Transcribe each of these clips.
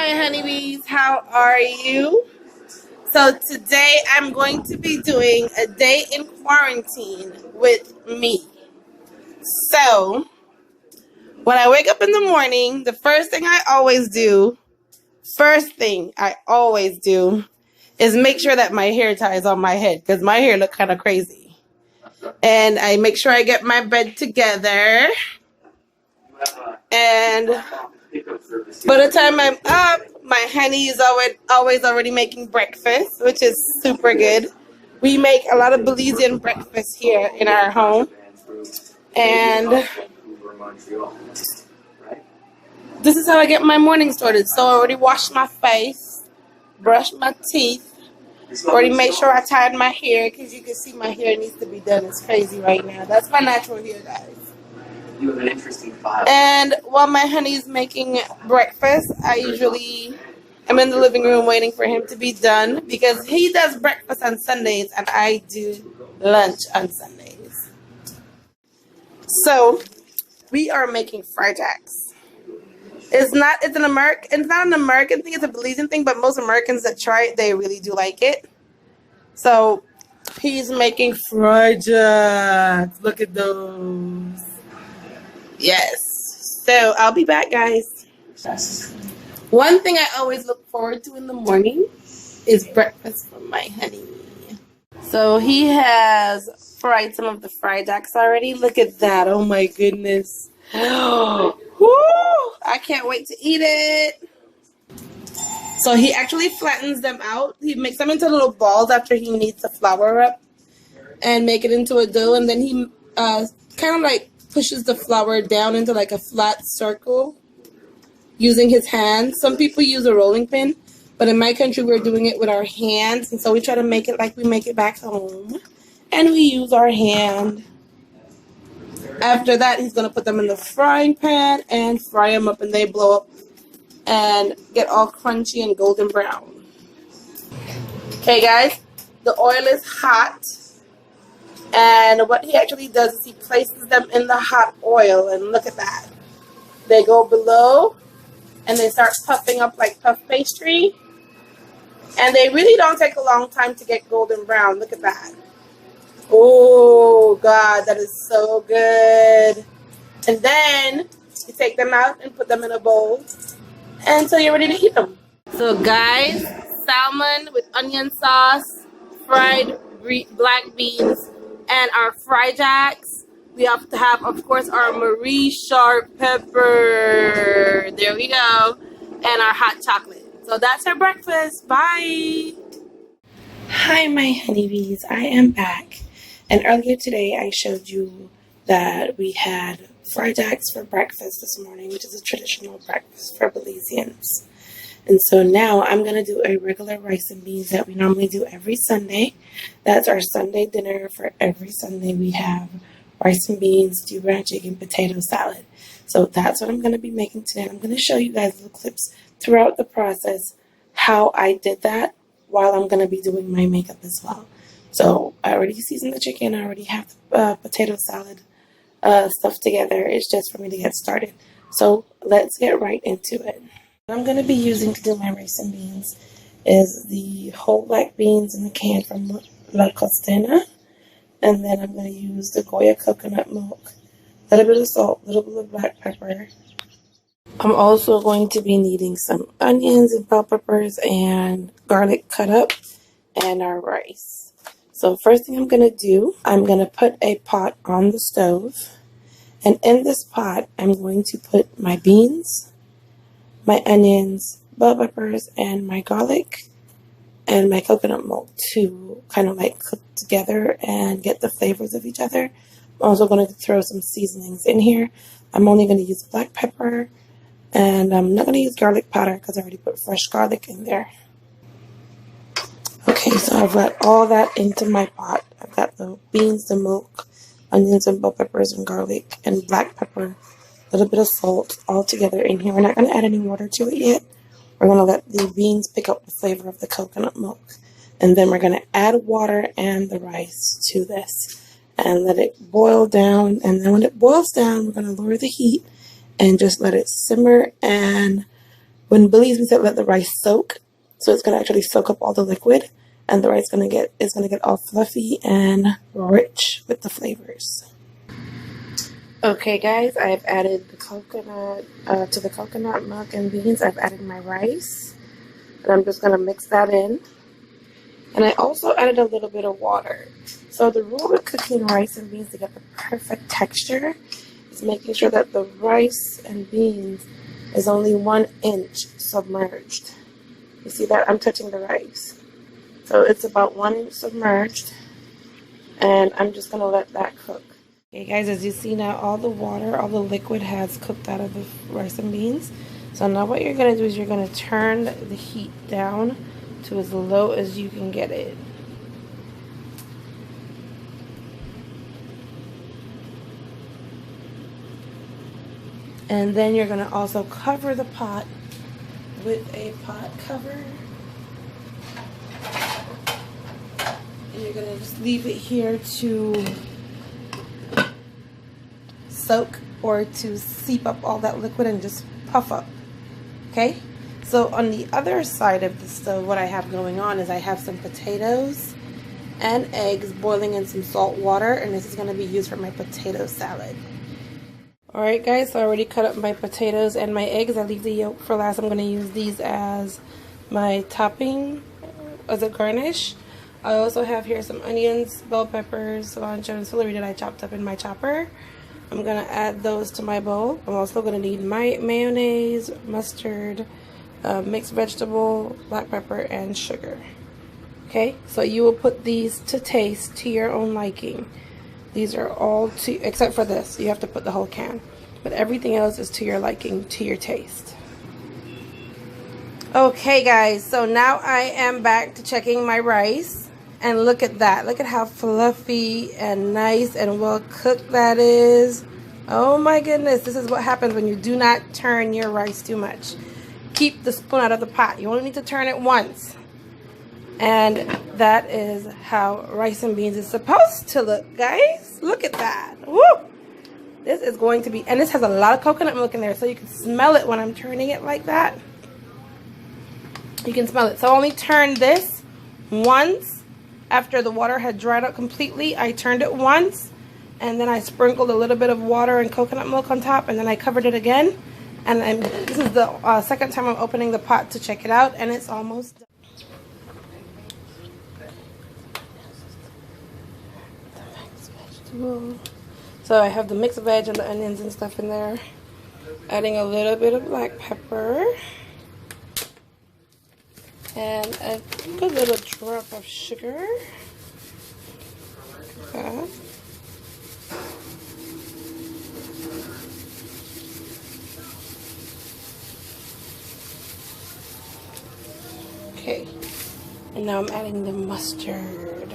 my honeybees, how are you? So today I'm going to be doing a day in quarantine with me. So when I wake up in the morning, the first thing I always do is make sure that my hair tie is on my head because my hair look kind of crazy. And I make sure I get my bed together. And by the time I'm up, my honey is always already making breakfast, which is super good. We make a lot of Belizean breakfast here in our home. And this is how I get my morning started. So I already washed my face, brushed my teeth, already made sure I tied my hair because you can see my hair needs to be done. It's crazy right now. That's my natural hair, guys. You have an interesting file. And while my honey's making breakfast, I am in the living room waiting for him to be done because he does breakfast on Sundays and I do lunch on Sundays. So we are making fried jacks. It's not an American thing, it's a Belizean thing, but most Americans that try it, they really do like it. So he's making fried jacks. Look at those. Yes. So I'll be back, guys. One thing I always look forward to in the morning is breakfast from my honey. So he has fried some of the fried jacks already. Look at that. Oh my goodness. Woo! I can't wait to eat it. So he actually flattens them out. He makes them into little balls after he kneads the flour up and make it into a dough. And then he kind of like pushes the flour down into like a flat circle using his hands. Some people use a rolling pin, but in my country we're doing it with our hands, and so we try to make it like we make it back home, and we use our hand. After that, he's going to put them in the frying pan and fry them up, and they blow up and get all crunchy and golden brown. Okay guys, the oil is hot. And what he actually does is he places them in the hot oil, and look at that. They go below, and they start puffing up like puff pastry. And they really don't take a long time to get golden brown. Look at that. Oh, God, that is so good. And then you take them out and put them in a bowl until you're ready to eat them. So, guys, salmon with onion sauce, fried black beans, and our fried jacks. We have to have, of course, our Marie sharp pepper. There we go. And our hot chocolate. So that's our breakfast. Bye. Hi, my honeybees. I am back. And earlier today, I showed you that we had fried jacks for breakfast this morning, which is a traditional breakfast for Belizeans. And so now I'm going to do a regular rice and beans that we normally do every Sunday. That's our Sunday dinner. For every Sunday we have rice and beans, stew brown chicken, potato salad. So that's what I'm going to be making today. I'm going to show you guys little clips throughout the process how I did that while I'm going to be doing my makeup as well. So I already seasoned the chicken. I already have the potato salad stuff together. It's just for me to get started. So let's get right into it. What I'm going to be using to do my rice and beans is the whole black beans in the can from La Costena. And then I'm going to use the Goya coconut milk, a little bit of salt, a little bit of black pepper. I'm also going to be needing some onions and bell peppers and garlic cut up and our rice. So first thing I'm going to do, I'm going to put a pot on the stove. And in this pot, I'm going to put my beans, my onions, bell peppers, and my garlic and my coconut milk to kind of like cook together and get the flavors of each other. I'm also going to throw some seasonings in here. I'm only going to use black pepper, and I'm not going to use garlic powder because I already put fresh garlic in there. Okay, so I've got all that into my pot. I've got the beans, the milk, onions and bell peppers and garlic and black pepper, a little bit of salt all together in here. We're not going to add any water to it yet. We're going to let the beans pick up the flavor of the coconut milk. And then we're going to add water and the rice to this and let it boil down. And then when it boils down, we're going to lower the heat and just let it simmer and When Belizean said let the rice soak, so it's gonna actually soak up all the liquid, and the rice is gonna get all fluffy and rich with the flavors. Okay, guys, I've added the coconut to the coconut milk and beans. I've added my rice, and I'm just gonna mix that in. And I also added a little bit of water. So the rule with cooking rice and beans to get the perfect texture is making sure that the rice and beans is only 1 inch submerged. You see that? I'm touching the rice. So it's about 1 inch submerged, and I'm just going to let that cook. Okay, guys, as you see now, all the water, all the liquid has cooked out of the rice and beans. So now what you're going to do is you're going to turn the heat down to as low as you can get it. And then you're going to also cover the pot with a pot cover. And you're going to just leave it here to soak or to seep up all that liquid and just puff up. Okay? So on the other side of the stove, what I have going on is I have some potatoes and eggs boiling in some salt water, and this is going to be used for my potato salad. Alright guys, so I already cut up my potatoes and my eggs. I leave the yolk for last. I'm going to use these as my topping, as a garnish. I also have here some onions, bell peppers, cilantro, and celery that I chopped up in my chopper. I'm going to add those to my bowl. I'm also going to need my mayonnaise, mustard, mixed vegetable, black pepper, and sugar. Okay, so you will put these to taste to your own liking. These are all to, except for this, you have to put the whole can. But everything else is to your liking, to your taste. Okay guys, so now I am back to checking my rice. And look at that. Look at how fluffy and nice and well cooked that is. Oh my goodness, this is what happens when you do not turn your rice too much. Keep the spoon out of the pot. You only need to turn it once. And that is how rice and beans is supposed to look, guys. Look at that. Woo! This is going to be, and this has a lot of coconut milk in there, so you can smell it when I'm turning it like that. You can smell it. So I only turned this once after the water had dried out completely. I turned it once, and then I sprinkled a little bit of water and coconut milk on top, and then I covered it again. And this is the second time I'm opening the pot to check it out, and it's almost done. So I have the mixed veg and the onions and stuff in there. Adding a little bit of black pepper. And a good little drop of sugar. Okay. Okay. And now I'm adding the mustard.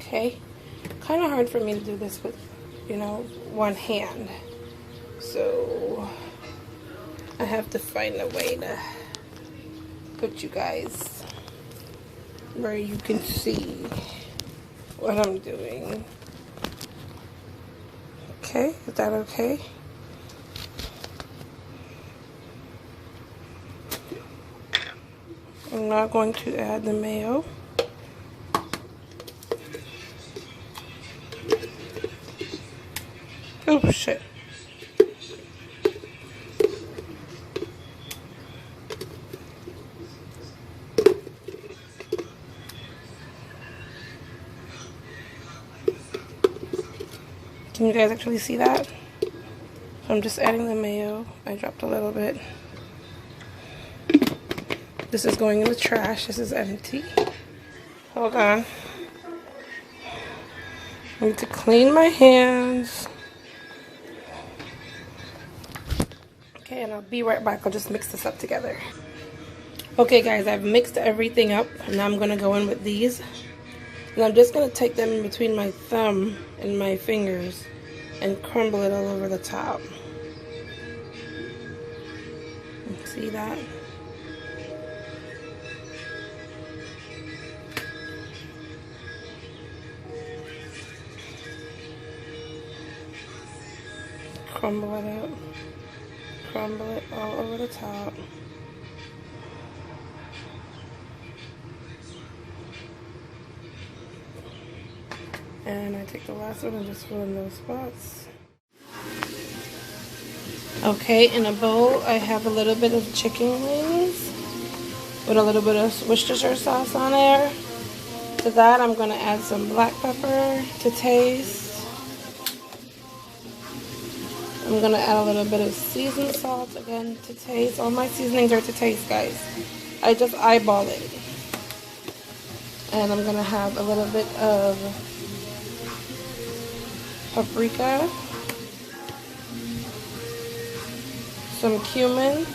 Okay, kind of hard for me to do this with, you know, one hand. So I have to find a way to put you guys where you can see what I'm doing. Okay, is that okay? I'm not going to add the mayo. Oh shit. Can you guys actually see that? So I'm just adding the mayo. I dropped a little bit. This is going in the trash. This is empty. Hold on. I need to clean my hands. Okay, and I'll be right back. I'll just mix this up together. Okay guys, I've mixed everything up. And now I'm going to go in with these. And I'm just going to take them in between my thumb and my fingers and crumble it all over the top. See that? crumble it up. Crumble it all over the top. And I take the last one and just fill in those spots. Okay, in a bowl, I have a little bit of chicken wings with a little bit of Worcestershire sauce on there. To that, I'm going to add some black pepper to taste. I'm going to add a little bit of seasoned salt again to taste. All my seasonings are to taste, guys. I just eyeball it. And I'm going to have a little bit of paprika, some cumin,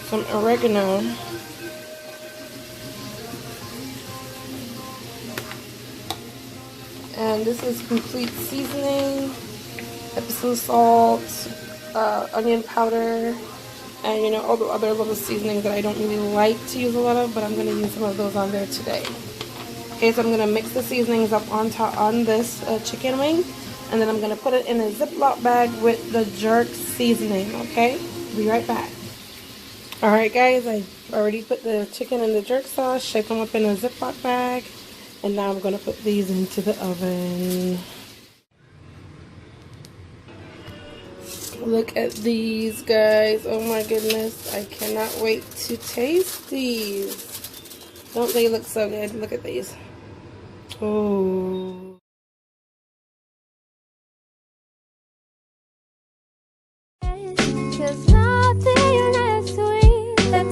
some oregano, and this is complete seasoning, Epsom salt, onion powder, and you know, all the other little seasonings that I don't really like to use a lot of, but I'm going to use some of those on there today. Okay, so I'm going to mix the seasonings up on this chicken wing, and then I'm going to put it in a Ziploc bag with the jerk seasoning, okay? Be right back. Alright guys, I already put the chicken in the jerk sauce, shaped them up in a Ziploc bag, and now I'm going to put these into the oven. Look at these, guys. Oh my goodness, I cannot wait to taste these. Don't they look so good? Look at these. Oh. There's nothing as sweet that